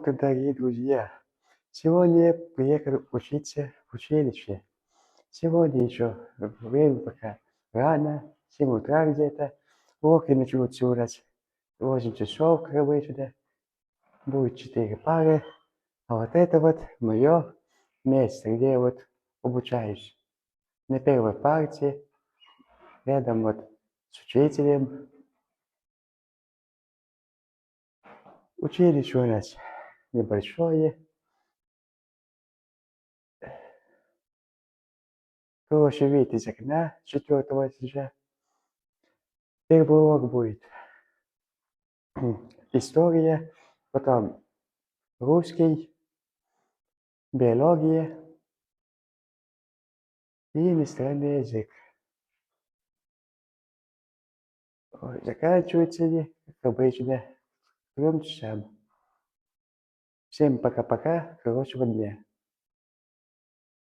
утро, дорогие друзья! Сегодня я приехал учиться в училище. Сегодня еще время пока рано, 7 утра где-то. Уроки начнутся у нас в 8 часов, как обычно. Будет 4 пары. А вот это вот мое место, где я вот обучаюсь. На первой парте, рядом вот с учителем. Училище у нас небольшое. Хороший вид из окна с 4-го этажа. Первый урок будет история, потом русский, биология и иностранный язык. Заканчивается они, как обычно, к 3 часам. Всем пока-пока, хорошего дня.